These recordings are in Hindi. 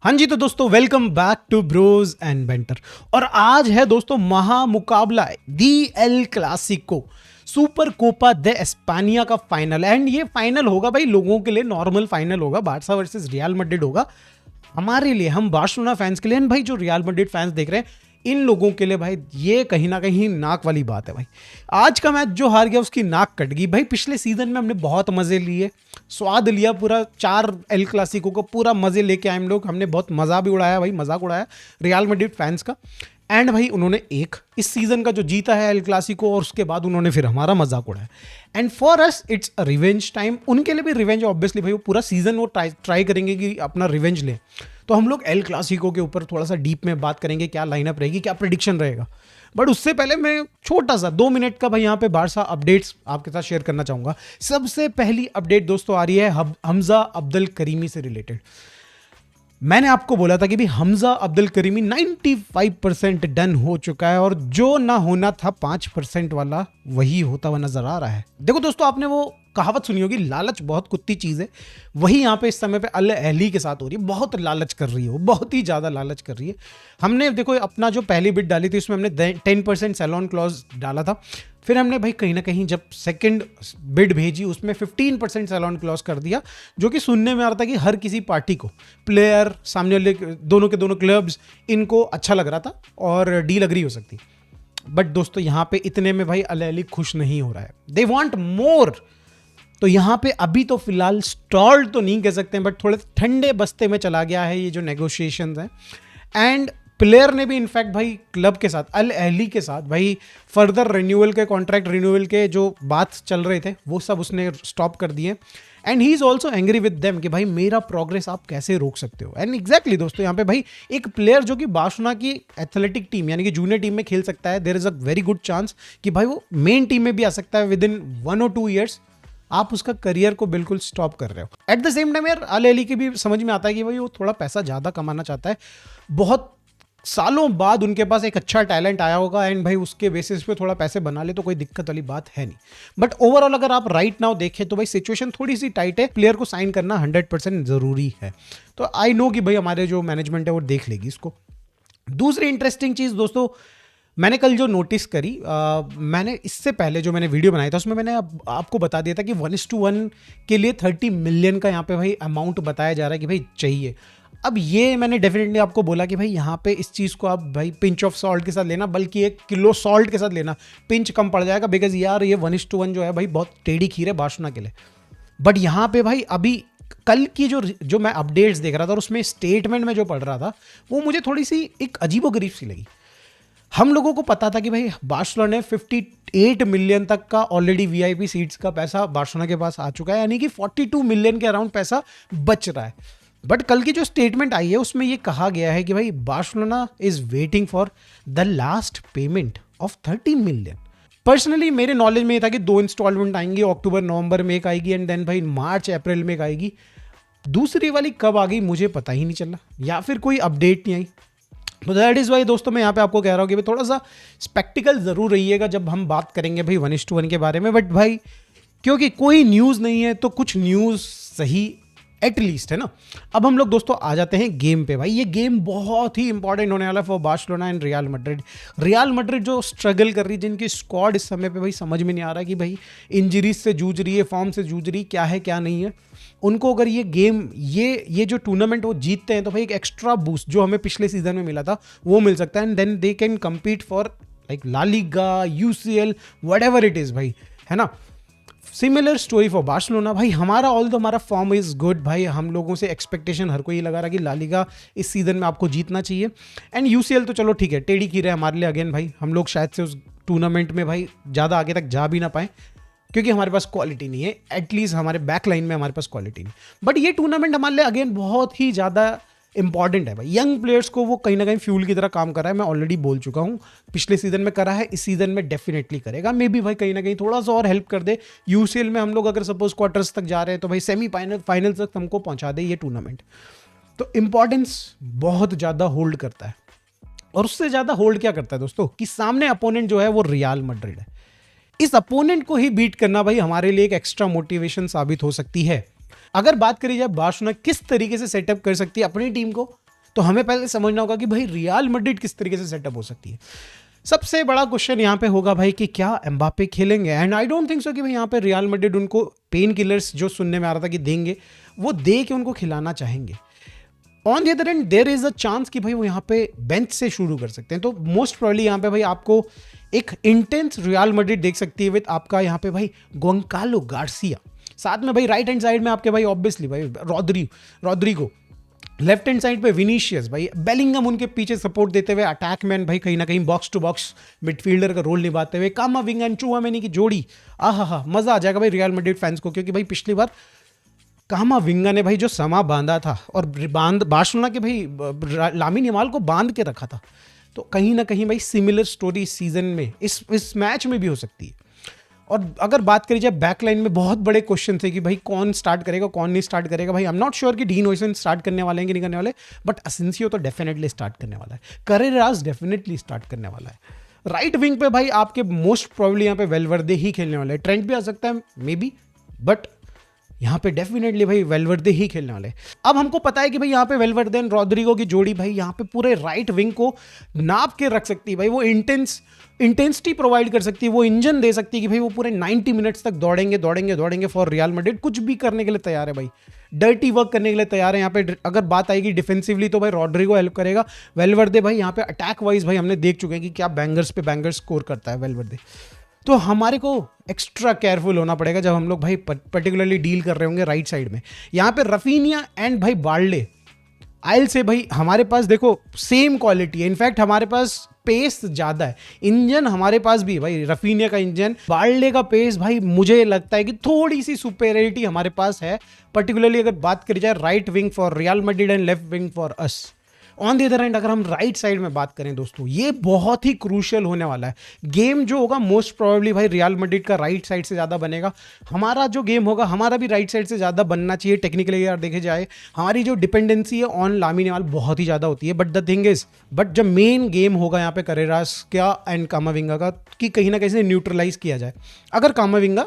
हाँ जी, तो दोस्तों welcome back to Bros and Banter. और आज है दोस्तों महा मुकाबला the El Clasico super Copa de Espania का फाइनल। एंड ये फाइनल होगा भाई लोगों के लिए नॉर्मल फाइनल होगा, बार्सा वर्सेस रियल मैड्रिड होगा। हमारे लिए, हम बार्सिलोना फैंस के लिए, भाई जो रियल मैड्रिड फैंस देख रहे हैं इन लोगों के लिए भाई ये कहीं ना कहीं नाक वाली बात है। भाई आज का मैच जो हार गया उसकी नाक कट गई। भाई पिछले सीजन में हमने बहुत मजे लिए, स्वाद लिया, पूरा 4 एल क्लासिको को पूरा मजे लेके आए हम लोग। हमने बहुत मजा भी उड़ाया भाई, मजाक उड़ाया रियल मैड्रिड फैंस का। एंड भाई उन्होंने एक इस सीजन का जो जीता है एल क्लासिको, और उसके बाद उन्होंने फिर हमारा मजाक उड़ाया। And for us it's a revenge time. उनके लिए भी रिवेंज ऑब्वियसली भाई, वो पूरा सीजन वो ट्राई करेंगे कि अपना रिवेंज लें। तो हम लोग एल क्लासिको के ऊपर थोड़ा सा डीप में बात करेंगे, क्या लाइनअप रहेगी, क्या प्रेडिक्शन रहेगा। बट उससे पहले मैं छोटा सा 2 मिनट का भाई यहाँ पे बारसा अपडेट्स आपके साथ शेयर करना चाहूंगा। सबसे पहली अपडेट दोस्तों आ रही है हमजा अब्दुल करीमी से रिलेटेड। मैंने आपको बोला था कि भाई हमजा अब्दुल करीमी 95% डन हो चुका है, और जो ना होना था 5% वाला वही होता हुआ नजर आ रहा है। देखो दोस्तों, आपने वो कहावत सुनी होगी, लालच बहुत कुत्ती चीज है। वही यहाँ पे इस समय पे अल अहली के साथ हो रही है। बहुत लालच कर रही है वो, बहुत ही ज्यादा लालच कर रही है। हमने देखो अपना जो पहली बिड डाली थी उसमें हमने 10% सेलॉन क्लॉज डाला था। फिर हमने भाई कहीं ना कहीं जब सेकंड बिड भेजी उसमें 15% सेलॉन क्लॉज कर दिया, जो कि सुनने में आ रहा था कि हर किसी पार्टी को, प्लेयर, सामने वाले दोनों के दोनों क्लब्स, इनको अच्छा लग रहा था और डील अग्री हो सकती। बट दोस्तों यहाँ पे इतने में भाई अल अहली खुश नहीं हो रहा है, दे वांट मोर। तो यहाँ पे अभी तो फिलहाल स्टॉल तो नहीं कह सकते हैं, बट थोड़े ठंडे बस्ते में चला गया है ये जो नेगोशिएशंस हैं। एंड प्लेयर ने भी इनफैक्ट भाई क्लब के साथ, अल अहली के साथ भाई फर्दर रिन्यूअल के, कॉन्ट्रैक्ट रिन्यूअल के जो बात चल रहे थे वो सब उसने स्टॉप कर दिए। And he is also angry with them कि भाई मेरा प्रोग्रेस आप कैसे रोक सकते हो। एंड एग्जैक्टली दोस्तों, यहाँ पे भाई एक प्लेयर जो कि बार्सिलोना की एथलेटिक टीम यानी कि जूनियर टीम में खेल सकता है, there is a very good chance कि भाई वो मेन टीम में भी आ सकता है विद इन 1 or 2 years। आप उसका करियर को बिल्कुल स्टॉप कर रहे हो। एट द सेम टाइम यार अल अहली की भी समझ में आता है कि भाई वो थोड़ा पैसा ज़्यादा कमाना चाहता है। बहुत सालों बाद उनके पास एक अच्छा टैलेंट आया होगा, एंड भाई उसके बेसिस पे थोड़ा पैसे बना ले तो कोई दिक्कत वाली बात है नहीं। बट ओवरऑल अगर आप राइट नाउ देखें तो भाई सिचुएशन थोड़ी सी टाइट है, प्लेयर को साइन करना 100% जरूरी है। तो आई नो कि भाई हमारे जो मैनेजमेंट है वो देख लेगी इसको। दूसरी इंटरेस्टिंग चीज़ दोस्तों, मैंने कल जो नोटिस करी, मैंने इससे पहले जो मैंने वीडियो बनाया था उसमें मैंने आपको बता दिया था कि 1:1 के लिए 30 मिलियन का यहाँ पे भाई अमाउंट बताया जा रहा है कि भाई चाहिए। अब ये मैंने डेफिनेटली आपको बोला कि भाई यहाँ पे इस चीज़ को आप भाई पिंच ऑफ सॉल्ट के साथ लेना, बल्कि 1 किलो सॉल्ट के साथ लेना, पिंच कम पड़ जाएगा। बिकॉज यार ये 1:1 जो है भाई बहुत टेढ़ी खीर है बार्सिलोना के लिए। बट यहाँ पे भाई अभी कल की जो मैं अपडेट्स देख रहा था और उसमें स्टेटमेंट में जो पढ़ रहा था वो मुझे थोड़ी सी एक अजीबोगरीब सी लगी। हम लोगों को पता था कि भाई बार्सिलोना ने 58 मिलियन तक का ऑलरेडी वीआईपी सीट्स का पैसा बार्सिलोना के पास आ चुका है, यानी कि 42 मिलियन के अराउंड पैसा बच रहा है। बट कल की जो स्टेटमेंट आई है उसमें ये कहा गया है कि भाई Barcelona is waiting for the last payment of 30 million. Personally मेरे नॉलेज में ये था कि 2 इंस्टॉलमेंट आएंगी, अक्टूबर नवंबर में एक आएगी, एंड देन भाई मार्च अप्रैल में एक आएगी। दूसरी वाली कब आ गई मुझे पता ही नहीं चला, या फिर कोई अपडेट नहीं आई। तो दैट इज़ वाई दोस्तों मैं यहाँ पे आपको कह रहा हूँ कि भाई थोड़ा सा स्पेक्टिकल ज़रूर रहिएगा जब हम बात करेंगे भाई 1:1 के बारे में। बट भाई क्योंकि कोई न्यूज़ नहीं है तो कुछ न्यूज़ सही एटलीस्ट है ना। अब हम लोग दोस्तों आ जाते हैं गेम पे। भाई ये गेम बहुत ही इंपॉर्टेंट होने वाला है for Barcelona and real Madrid. Real Madrid जो स्ट्रगल कर रही है, जिनकी स्क्वाड इस समय पे भाई समझ में नहीं आ रहा है कि भाई इंजरीज से जूझ रही है, फॉर्म से जूझ रही है क्या नहीं है, उनको अगर ये गेम ये जो टूर्नामेंट वो जीतते हैं तो भाई एक एक्स्ट्रा बूस्ट जो हमें पिछले सीजन में मिला था वो मिल सकता है। And then they can compete for like La Liga, UCL, whatever it is भाई, है ना। Similar story for Barcelona. भाई हमारा हमारा फॉर्म इज गुड। भाई हम लोगों से एक्सपेक्टेशन हर कोई लगा रहा कि ला लीगा इस सीजन में आपको जीतना चाहिए, एंड यूसीएल तो चलो ठीक है, टेढ़ी की रहे हमारे लिए अगेन। भाई हम लोग शायद से उस टूर्नामेंट में भाई ज़्यादा आगे तक जा भी ना पाए क्योंकि हमारे पास क्वालिटी नहीं है, एटलीस्ट हमारे बैक लाइन में हमारे पास क्वालिटी नहीं। बट ये टूर्नामेंट हमारे लिए अगेन बहुत ही ज़्यादा इंपॉर्टेंट है भाई। यंग प्लेयर्स को वो कहीं ना कहीं फ्यूल की तरह काम कर रहा है। मैं ऑलरेडी बोल चुका हूँ, पिछले सीजन में करा है, इस सीजन में डेफिनेटली करेगा। मे बी भाई कहीं ना कहीं थोड़ा सा और हेल्प कर दे। यूसीएल में हम लोग अगर सपोज क्वार्टर्स तक जा रहे हैं तो भाई फाइनल तक हमको पहुंचा दे ये टूर्नामेंट। तो इंपॉर्टेंस बहुत ज़्यादा होल्ड करता है। और उससे ज़्यादा होल्ड क्या करता है दोस्तों, कि सामने अपोनेंट जो है वो रियल मैड्रिड है। इस अपोनेंट को ही बीट करना भाई हमारे लिए एक एक्स्ट्रा मोटिवेशन साबित हो सकती है। अगर बात करी जाए बार्सिलोना किस तरीके से सेटअप कर सकती है अपनी टीम को, तो हमें पहले समझना होगा कि भाई रियल मैड्रिड किस तरीके से सेटअप हो सकती है। सबसे बड़ा क्वेश्चन यहाँ पे होगा भाई कि क्या एम्बापे खेलेंगे, and I don't think so कि भाई यहाँ पे रियल मैड्रिड उनको पेन किलर्स जो सुनने में आ रहा था कि देंगे, वो दे के उनको खिलाना चाहेंगे। On the other end there is a chance कि भाई वो यहाँ पे बेंच से शुरू कर सकते हैं, तो मोस्ट प्रोबेबली यहाँ पे भाई आपको एक इंटेंस रियल मैड्रिड देख सकती है विद आपका यहाँ पे भाई गोंकालो गार्सिया, साथ में भाई राइट हैंड साइड में आपके भाई ऑब्वियसली भाई रॉड्रिगो, लेफ्ट हैंड साइड पे विनीशियस, भाई बेलिंगम उनके पीछे सपोर्ट देते हुए, अटैक मैन भाई कहीं ना कहीं बॉक्स टू बॉक्स मिडफील्डर का रोल निभाते हुए, कामाविंगा एंड चुआमेनी की जोड़ी, आहा मजा आ जाएगा भाई रियल मैड्रिड फैंस को, क्योंकि भाई पिछली बार कामाविंगा ने भाई जो समा बांधा था और बार्सिलोना के भाई लामिन यमाल को बांध के रखा था, तो कहीं ना कहीं भाई सिमिलर स्टोरी इस सीजन में इस मैच में भी हो सकती है। और अगर बात करी जाए बैकलाइन में, बहुत बड़े क्वेश्चन थे कि भाई कौन स्टार्ट करेगा कौन नहीं स्टार्ट करेगा। भाई आई एम नॉट श्योर कि डीन ओइसन स्टार्ट करने वाले हैं कि नहीं करने वाले, बट असेंसियो तो डेफिनेटली स्टार्ट करने वाला है, करेरास डेफिनेटली स्टार्ट करने वाला है। राइट विंग पे भाई आपके मोस्ट प्रोबेबली यहाँ पे वेलवर्दे ही खेलने वाले हैं, ट्रेंट भी आ सकता है मे बी, बट यहाँ पे डेफिनेटली भाई वेलवर्दे ही खेलने वाले। अब हमको पता है कि भाई यहाँ पे वेलवर्दे एंड रॉड्रिगो की जोड़ी भाई यहाँ पे पूरे राइट विंग को नाप के रख सकती है भाई, वो इंटेंसिटी प्रोवाइड कर सकती है, वो इंजन दे सकती है कि भाई वो पूरे 90 मिनट्स तक दौड़ेंगे फॉर रियल मैड्रिड, कुछ भी करने के लिए तैयार है भाई, डर्टी वर्क करने के लिए तैयार है। यहाँ पे अगर बात आएगी डिफेंसिवली तो भाई रॉड्रिगो हेल्प करेगा, वेलवर्दे भाई यहाँ पे अटैक वाइज भाई हमने देख चुके हैं कि क्या बैंगर्स पे बैंगर्स स्कोर करता है वेलवर्दे। तो हमारे को एक्स्ट्रा केयरफुल होना पड़ेगा जब हम लोग भाई पर्टिकुलरली डील कर रहे होंगे राइट साइड में। यहाँ पे रफीनिया एंड भाई बार्ले, आयल से भाई हमारे पास देखो सेम क्वालिटी है, इनफैक्ट हमारे पास पेस ज़्यादा है, इंजन हमारे पास भी भाई रफीनिया का इंजन, बार्ले का पेस भाई मुझे लगता है कि थोड़ी सी सुपेरियरिटी हमारे पास है, पर्टिकुलरली अगर बात करी जाए right wing for real Madrid and left wing for us. On the other hand अगर हम राइट साइड में बात करें दोस्तों, ये बहुत ही क्रूशियल होने वाला है गेम जो होगा, मोस्ट प्रोबेबली भाई रियल मैड्रिड का राइट साइड से ज़्यादा बनेगा, हमारा जो गेम होगा हमारा भी राइट साइड से ज़्यादा बनना चाहिए टेक्निकली यार देखे जाए। हमारी जो डिपेंडेंसी है ऑन लामिन यमाल बहुत ही ज़्यादा होती है, बट द थिंग इज जब मेन गेम होगा यहाँ पे करेरास का एंड कामाविंगा का, कि कहीं ना कहीं से न्यूट्रलाइज किया जाए। अगर कामाविंगा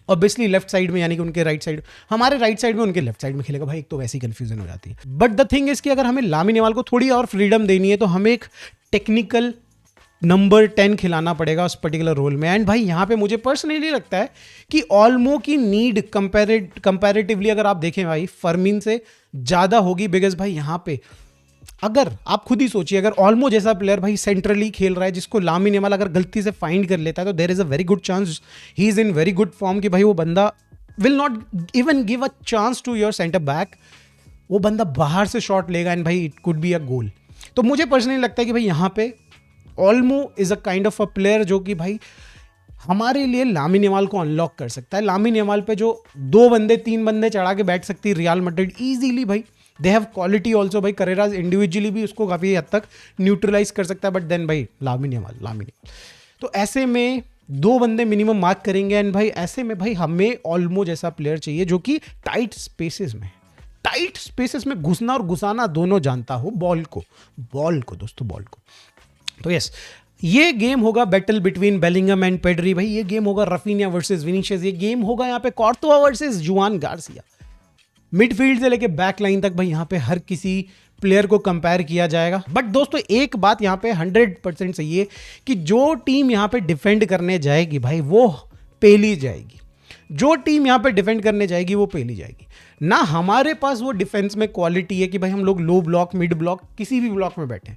ऑब्वियसली लेफ्ट साइड में यानी कि उनके राइट साइड, हमारे राइट साइड में उनके लेफ्ट साइड में खेलेगा भाई, एक तो वैसी कंफ्यूजन हो जाती है। बट द थिंग इज कि अगर हमें लामिन यमाल को थोड़ी और फ्रीडम देनी है तो हमें एक टेक्निकल नंबर 10 खिलाना पड़ेगा उस पर्टिकुलर रोल में। एंड भाई यहाँ पे मुझे पर्सनली लगता है कि ऑल्मो की नीड कंपैरेटिवली अगर आप देखें भाई फर्मीन से ज़्यादा होगी, बिकॉज भाई यहाँ पे अगर आप खुद ही सोचिए, अगर ऑल्मो जैसा प्लेयर भाई सेंट्रली खेल रहा है जिसको लामिन यमाल अगर गलती से फाइंड कर लेता है, तो there is a very good chance he is in very good form कि भाई वो बंदा will not even give a chance to your centre back, वो बंदा बाहर से शॉट लेगा एंड भाई it could be a goal. तो मुझे पर्सनली लगता है कि भाई यहाँ पे Olmo is a kind of a player जो कि भाई हमारे लिए लामिन यमाल को अनलॉक कर सकता है। लामिन यमाल पे जो 2 बंदे 3 बंदे चढ़ा के बैठ सकती है रियल मैड्रिड इजीली भाई, दे हैव क्वालिटी ऑल्सो भाई, करेरास इंडिविजुअली भी उसको काफ़ी हद तक न्यूट्रलाइज कर सकता है, बट देन भाई लामिन यमाल। तो ऐसे में 2 बंदे मिनिमम मार्क करेंगे एंड भाई ऐसे में भाई हमें ऑल्मो जैसा प्लेयर चाहिए जो कि टाइट स्पेसेस में घुसना और घुसाना दोनों जानता हो, बॉल को दोस्तों, बॉल को। तो यस, ये गेम होगा battle between Bellingham and Pedri भाई, ये गेम होगा रफीनिया वर्सेस विनीशियस, ये गेम होगा यहाँ पे कॉर्तोआ वर्सेस जुआन गार्सिया। मिडफील्ड से लेके बैक लाइन तक भाई यहाँ पे हर किसी प्लेयर को कंपेयर किया जाएगा। बट दोस्तों एक बात यहाँ पे 100% सही है कि जो टीम यहाँ पे डिफेंड करने जाएगी भाई वो पेली जाएगी, जो टीम यहाँ पे डिफेंड करने जाएगी वो पेली जाएगी। ना हमारे पास वो डिफेंस में क्वालिटी है कि भाई हम लोग लो ब्लॉक मिड ब्लॉक किसी भी ब्लॉक में बैठे,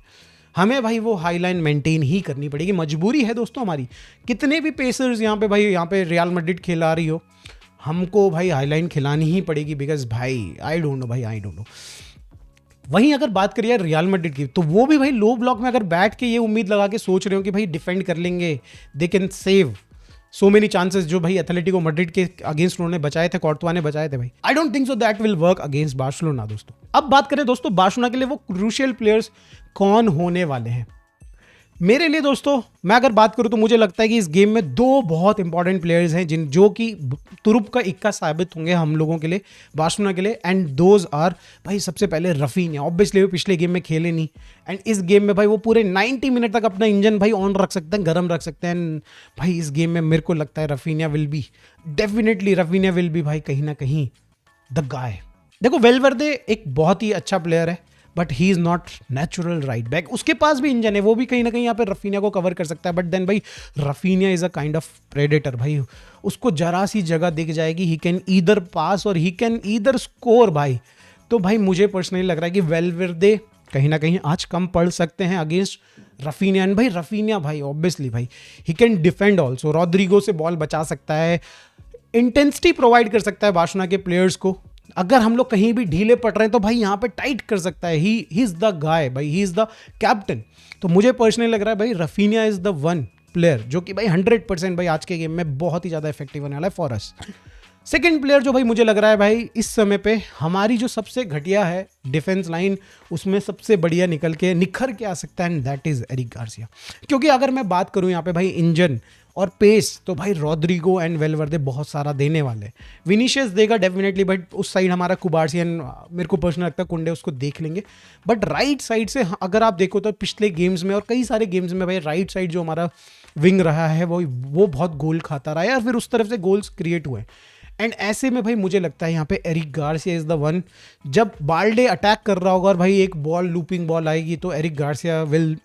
हमें भाई वो हाई लाइन मेंटेन ही करनी पड़ेगी, मजबूरी है दोस्तों हमारी। कितने भी पेसर्स यहाँ पे रियल मैड्रिड खेला रही हो, हमको भाई हाईलाइन खिलानी ही पड़ेगी, बिकॉज भाई आई डोंट नो। वहीं अगर बात करिए रियल मैड्रिड की, तो वो भी भाई लो ब्लॉक में अगर बैठ के ये उम्मीद लगा के सोच रहे हो कि भाई डिफेंड कर लेंगे, they can save so many chances जो भाई एथलेटिको मैड्रिड के अगेंस्ट उन्होंने बचाए थे, कॉर्तोआ ने बचाए थे भाई, I don't think so that will work against Barcelona दोस्तों। अब बात करें दोस्तों बार्सिलोना के लिए वो क्रूशियल प्लेयर्स कौन होने वाले हैं। मेरे लिए दोस्तों मैं अगर बात करूं तो मुझे लगता है कि इस गेम में 2 बहुत इंपॉर्टेंट प्लेयर्स हैं जो कि तुरुप का इक्का साबित होंगे हम लोगों के लिए, बार्सिलोना के लिए, एंड दोज आर भाई सबसे पहले रफीनिया। ऑब्वियसली वो पिछले गेम में खेले नहीं एंड इस गेम में भाई वो पूरे 90 मिनट तक अपना इंजन भाई ऑन रख सकते हैं, गर्म रख सकते हैं। भाई इस गेम में मेरे को लगता है रफीनिया विल बी भाई कहीं ना कहीं द गाय। देखो वेलवर्दे एक बहुत ही अच्छा प्लेयर है, but he is not natural right back. उसके पास भी इंजन है, वो भी कहीं ना कहीं यहाँ पे रफीनिया को कवर कर सकता है, बट देन भाई Raphinha is a kind of predator भाई, उसको जरा सी जगह दिख जाएगी, ही कैन ईदर पास और ही कैन ईदर स्कोर भाई। तो भाई मुझे पर्सनली लग रहा है कि वेलवर्दे कहीं ना कहीं आज कम पड़ सकते हैं अगेंस्ट रफीनिया। एंड भाई रफीनिया भाई ऑब्वियसली भाई he can defend also, Rodrigo से बॉल बचा सकता है, इंटेंसिटी प्रोवाइड कर सकता है बार्सिलोना के प्लेयर्स को। अगर हम लोग कहीं भी ढीले पड़ रहे हैं तो भाई यहाँ पे टाइट कर सकता है, ही इज द गाय भाई, ही इज द कैप्टन। तो मुझे पर्सनली लग रहा है भाई Raphinha is the one player जो कि भाई 100% भाई आज के गेम में बहुत ही ज़्यादा इफेक्टिव होने वाला है फॉर अस। सेकेंड प्लेयर जो भाई मुझे लग रहा है भाई इस समय पे हमारी जो सबसे घटिया है डिफेंस लाइन, उसमें सबसे बढ़िया निखर के आ सकता है, and that is Eric Garcia. क्योंकि अगर मैं बात करूं यहाँ पे भाई इंजन और पेस, तो भाई रॉड्रिगो एंड वेलवर्दे बहुत सारा देने वाले हैं। विनीशियस देगा डेफिनेटली, बट उस साइड हमारा कुबार्सी एंड मेरे को पर्सनल लगता है कुंडे उसको देख लेंगे। बट राइट साइड से अगर आप देखो तो पिछले गेम्स में और कई सारे गेम्स में भाई राइट साइड जो हमारा विंग रहा है वो बहुत गोल खाता रहा है, और फिर उस तरफ से गोल्स क्रिएट हुए। एंड ऐसे में भाई मुझे लगता है यहाँ पे Eric Garcia is the one. जब बाल्डे अटैक कर रहा होगा और भाई एक बॉल लूपिंग बॉल आएगी तो Eric Garcia will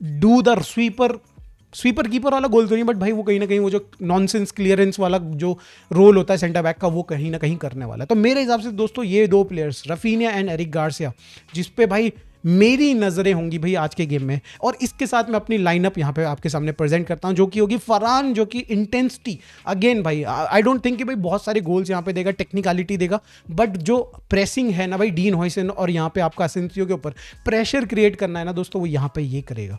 do the sweeper keeper वाला गोल तो नहीं, बट भाई वो कहीं ना कहीं वो जो नॉनसेंस क्लियरेंस वाला जो रोल होता है सेंटर बैक का, वो कहीं ना कहीं करने वाला है। तो मेरे हिसाब से दोस्तों ये दो players Raphinha and Eric Garcia जिस पे भाई मेरी नजरें होंगी भाई आज के गेम में। और इसके साथ मैं अपनी लाइनअप यहाँ पे आपके सामने प्रेजेंट करता हूँ, जो कि होगी फरहान, जो कि इंटेंसिटी अगेन भाई आई डोंट थिंक कि भाई बहुत सारे गोल्स यहाँ पे देगा, टेक्निकलिटी देगा, बट जो प्रेसिंग है ना भाई डीन हॉयसन और यहाँ पे आपका असेंसियो के ऊपर प्रेशर क्रिएट करना है ना दोस्तों, वो यहाँ पे ये करेगा।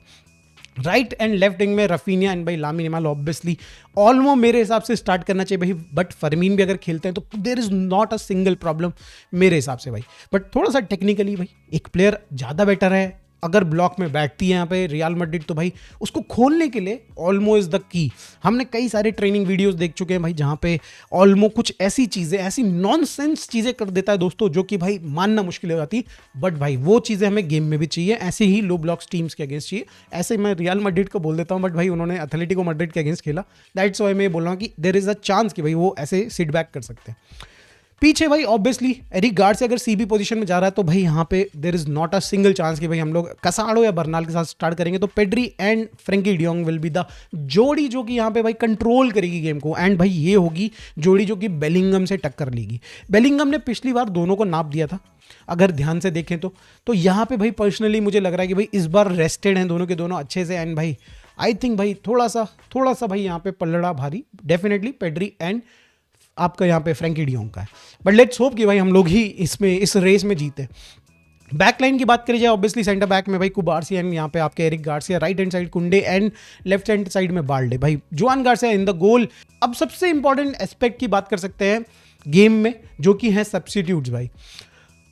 राइट एंड लेफ्ट विंग में रफीनिया एंड भाई लामिन यमाल ऑब्वियसली ऑलमो मेरे हिसाब से स्टार्ट करना चाहिए भाई, बट फरमीन भी अगर खेलते हैं तो there is not a single problem मेरे हिसाब से भाई। बट थोड़ा सा टेक्निकली भाई एक प्लेयर ज़्यादा बेटर है। अगर ब्लॉक में बैठती है यहाँ पे रियल मैड्रिड तो भाई उसको खोलने के लिए ऑल्मो इज द की। हमने कई सारे ट्रेनिंग वीडियोस देख चुके हैं भाई जहाँ पे ऑल्मो कुछ ऐसी चीज़ें, ऐसी नॉनसेंस चीज़ें कर देता है दोस्तों, जो कि भाई मानना मुश्किल हो जाती, बट भाई वो चीज़ें हमें गेम में भी चाहिए। ऐसे ही लो ब्लॉक्स टीम्स के अगेंस्ट चाहिए। ऐसे मैं रियल मैड्रिड को बोल देता हूँ, बट भाई उन्होंने एथलेटिको मैड्रिड के अगेंस्ट खेला, दैट्स वाई मैं बोल रहा हूँ कि देयर इज अ चांस कि भाई वो ऐसे सिट बैक कर सकते हैं। पीछे भाई ऑब्वियसली एरिक गार्सिया अगर सीबी पोजीशन में जा रहा है तो भाई यहाँ पे there is not a single chance कि भाई हम लोग कसाडो या बर्नाल के साथ स्टार्ट करेंगे। तो Pedri and Frenkie de Jong will be the जोड़ी जो कि यहाँ पे भाई कंट्रोल करेगी गेम को, एंड भाई ये होगी जोड़ी जो कि बेलिंगम से टक्कर लेगी। बेलिंगम ने पिछली बार दोनों को नाप दिया था अगर ध्यान से देखें तो यहाँ पे भाई पर्सनली मुझे लग रहा है कि भाई इस बार रेस्टेड हैं दोनों के दोनों अच्छे से, एंड भाई आई थिंक भाई थोड़ा सा भाई यहाँ पे पलड़ा भारी डेफिनेटली पेड्री एंड आपका यहाँ पे फ्रेंकी डियोंग का है। बट लेट्स होप कि भाई हम लोग ही इस रेस में जीते। बैकलाइन की बात करी जाए ऑब्वियसली सेंटर बैक में भाई कुबार्सी एंड यहाँ पे आपके Eric Garcia, right hand side Kounde and left hand side में बाल्डे, भाई Juan Garcia in the goal. अब सबसे इंपॉर्टेंट एस्पेक्ट की बात कर सकते हैं गेम में, जो कि है सब्स्टिट्यूट्स। भाई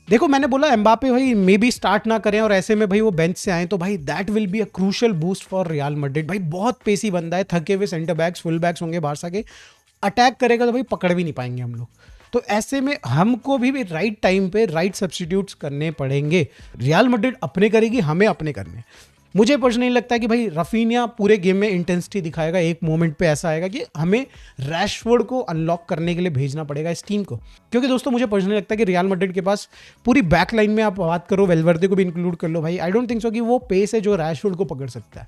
देखो मैंने बोला एम्बापे भाई मे बी स्टार्ट ना करें और ऐसे में भाई वो बेंच से आए तो भाई that will be a crucial boost for real Madrid. भाई बहुत पेसी बंदा है, थके हुए सेंटर बैक्स फुल बैक्स होंगे बारसा के, अटैक करेगा तो भाई पकड़ भी नहीं पाएंगे हम लोग। तो ऐसे में हमको भी राइट टाइम पे राइट सब्स्टिट्यूट्स करने पड़ेंगे। रियल मैड्रिड अपने करेगी, हमें अपने करने। मुझे पर्सनली लगता है कि भाई रफीनिया पूरे गेम में इंटेंसिटी दिखाएगा। एक मोमेंट पे ऐसा आएगा कि हमें रैशफोर्ड को अनलॉक करने के लिए भेजना पड़ेगा इस टीम को, क्योंकि दोस्तों मुझे पर्सनली लगता है कि रियल मैड्रिड के पास पूरी बैक लाइन में आप बात करो, वेलवर्दे को भी इंक्लूड कर लो भाई, आई डोंट थिंक सो कि वो पेस है जो रैशफोर्ड को पकड़ सकता है।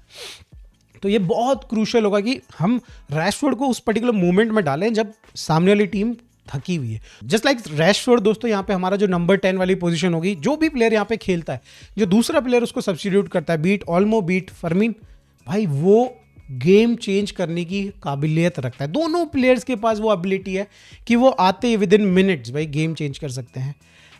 तो ये बहुत क्रूशियल होगा कि हम रैशफोर्ड को उस पर्टिकुलर मोमेंट में डालें जब सामने वाली टीम थकी हुई है। जस्ट लाइक रैशफोर्ड दोस्तों यहाँ पे हमारा जो नंबर 10 वाली पोजीशन होगी, जो भी प्लेयर यहाँ पे खेलता है, जो दूसरा प्लेयर उसको सब्स्टिट्यूट करता है, बीट ऑल्मो बीट फरमीन, भाई वो गेम चेंज करने की काबिलियत रखता है। दोनों प्लेयर्स के पास वो एबिलिटी है कि वो आते ही विद इन मिनट्स भाई गेम चेंज कर सकते हैं,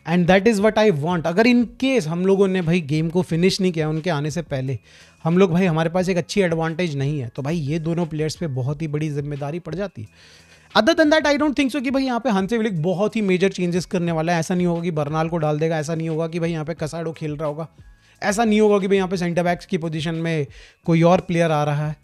and that is what I want. अगर इन केस हम लोगों ने भाई गेम को फिनिश नहीं किया उनके आने से पहले, हम लोग भाई हमारे पास एक अच्छी एडवांटेज नहीं है, तो भाई ये दोनों प्लेयर्स पे बहुत ही बड़ी जिम्मेदारी पड़ जाती है। Other than that I don't think so कि भाई यहाँ पे हंसे विलिक बहुत ही मेजर चेंजेस करने वाला है। ऐसा नहीं होगा कि बर्नाल को डाल देगा, ऐसा नहीं होगा कि भाई यहाँ पे कसाडो खेल रहा होगा, ऐसा नहीं होगा कि भाई यहाँ पे सेंटर बैक्स की पोजीशन में कोई और प्लेयर आ रहा है।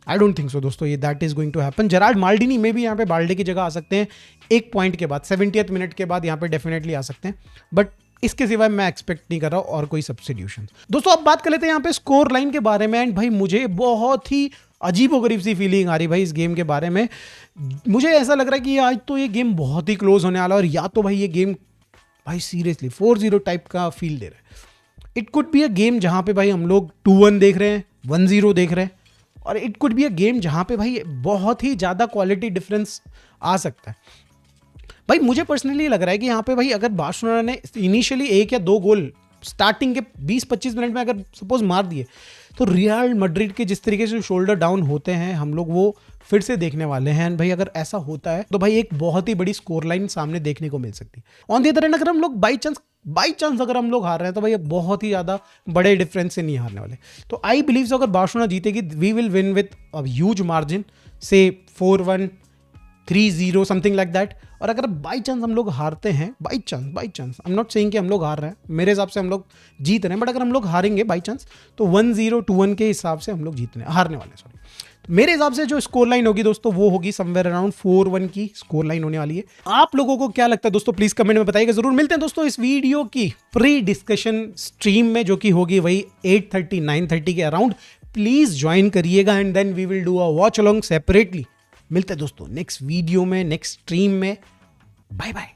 आई डोंट थिंक सो दोस्तों ये that is going to happen. Gerard Maldini में भी यहाँ पे बाल्डे की जगह आ सकते हैं एक पॉइंट के बाद, 70th मिनट के बाद यहाँ पे डेफिनेटली आ सकते हैं, बट इसके सिवाय मैं एक्सपेक्ट नहीं कर रहा हूँ और कोई सब्स्टिट्यूशन। दोस्तों अब बात कर लेते हैं यहाँ पे स्कोर लाइन के बारे में, एंड भाई मुझे बहुत ही अजीबोगरीब सी फीलिंग आ रही भाई इस गेम के बारे में। मुझे ऐसा लग रहा है कि आज तो ये गेम बहुत ही क्लोज होने वाला है, और या तो भाई ये गेम भाई सीरियसली 4-0 टाइप का फील दे रहा है। It could be a game जहां पे भाई हम लोग 2-1 देख रहे हैं, 1-0 देख रहे हैं, और it could be a game जहां पे भाई बहुत ही ज्यादा क्वालिटी डिफरेंस आ सकता है। भाई मुझे पर्सनली लग रहा है कि यहाँ पे भाई अगर बार्सिलोना ने इनिशियली 1 या 2 गोल स्टार्टिंग के 20-25 मिनट में अगर सपोज मार दिए, तो रियल मैड्रिड के जिस तरीके से शोल्डर डाउन होते हैं हम लोग वो फिर से देखने वाले हैं। एंड भाई अगर ऐसा होता है तो भाई एक बहुत ही बड़ी स्कोर लाइन सामने देखने को मिल सकती है। ऑन द अदर हैंड अगर हम लोग बाई चांस अगर हम लोग हार रहे हैं तो भाई बहुत ही ज़्यादा बड़े डिफरेंस से नहीं हारने वाले। तो आई बिलीव सो अगर बार्सिलोना जीतेगी we will win with a huge margin, से 4-1, 3-0 समथिंग लाइक दैट। और अगर बाई चांस हम लोग हारते हैं, by chance I am not saying कि हम लोग हार रहे हैं, मेरे हिसाब से हम लोग जीत रहे हैं, बट अगर हम लोग हारेंगे बाई चांस तो 1-0, 2-1 के हिसाब से हम लोग हारने वाले सॉरी। तो मेरे हिसाब से जो स्कोर लाइन होगी दोस्तों वो होगी समवेयर अराउंड 4-1 की स्कोर लाइन होने वाली है। आप लोगों को क्या लगता है दोस्तों, प्लीज कमेंट में बताइएगा जरूर। मिलते हैं दोस्तों इस वीडियो की प्री डिस्कशन स्ट्रीम में जो कि होगी वही 8:30 9:30 के अराउंड। प्लीज ज्वाइन करिएगा and then we will do a watch along separately. मिलते हैं दोस्तों नेक्स्ट वीडियो में, नेक्स्ट स्ट्रीम में। Bye bye.